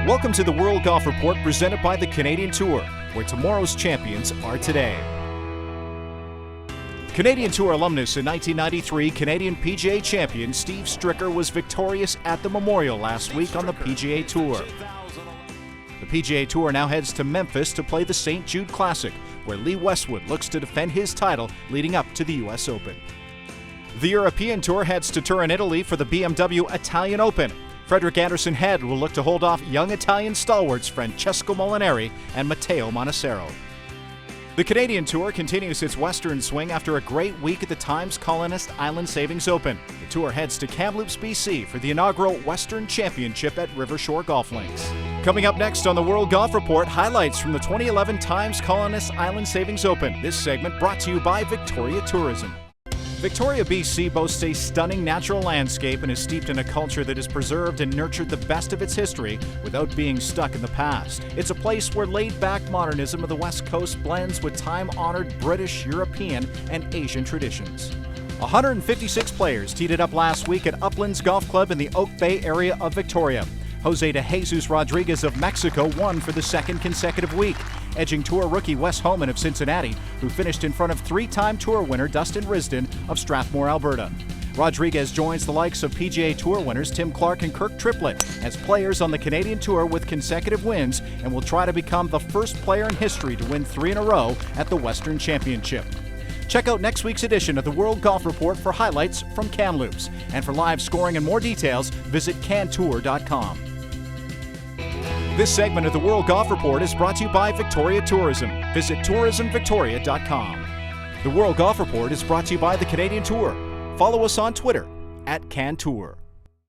Welcome to the World Golf Report presented by the Canadian Tour, where tomorrow's champions are today. Canadian Tour alumnus and 1993 Canadian PGA champion Steve Stricker was victorious at the Memorial last week on the PGA Tour. The PGA Tour now heads to Memphis to play the St. Jude Classic, where Lee Westwood looks to defend his title leading up to the U.S. Open. The European Tour heads to Turin, Italy for the BMW Italian Open. Frederick Anderson Head will look to hold off young Italian stalwarts Francesco Molinari and Matteo Manassero. The Canadian Tour continues its western swing after a great week at the Times Colonist Island Savings Open. The Tour heads to Kamloops, BC for the inaugural Western Championship at Rivershore Golf Links. Coming up next on the World Golf Report, highlights from the 2011 Times Colonist Island Savings Open. This segment brought to you by Victoria Tourism. Victoria, BC boasts a stunning natural landscape and is steeped in a culture that has preserved and nurtured the best of its history without being stuck in the past. It's a place where laid-back modernism of the West Coast blends with time-honored British, European, and Asian traditions. 156 players teed it up last week at Uplands Golf Club in the Oak Bay area of Victoria. Jose de Jesus Rodriguez of Mexico won for the second consecutive week, edging Tour rookie Wes Homan of Cincinnati, who finished in front of three-time Tour winner Dustin Risden of Strathmore, Alberta. Rodriguez joins the likes of PGA Tour winners Tim Clark and Kirk Triplett as players on the Canadian Tour with consecutive wins and will try to become the first player in history to win 3 in a row at the Western Championship. Check out next week's edition of the World Golf Report for highlights from Kamloops. And for live scoring and more details, visit cantour.com. This segment of the World Golf Report is brought to you by Victoria Tourism. Visit tourismvictoria.com. The World Golf Report is brought to you by the Canadian Tour. Follow us on Twitter @CanTour.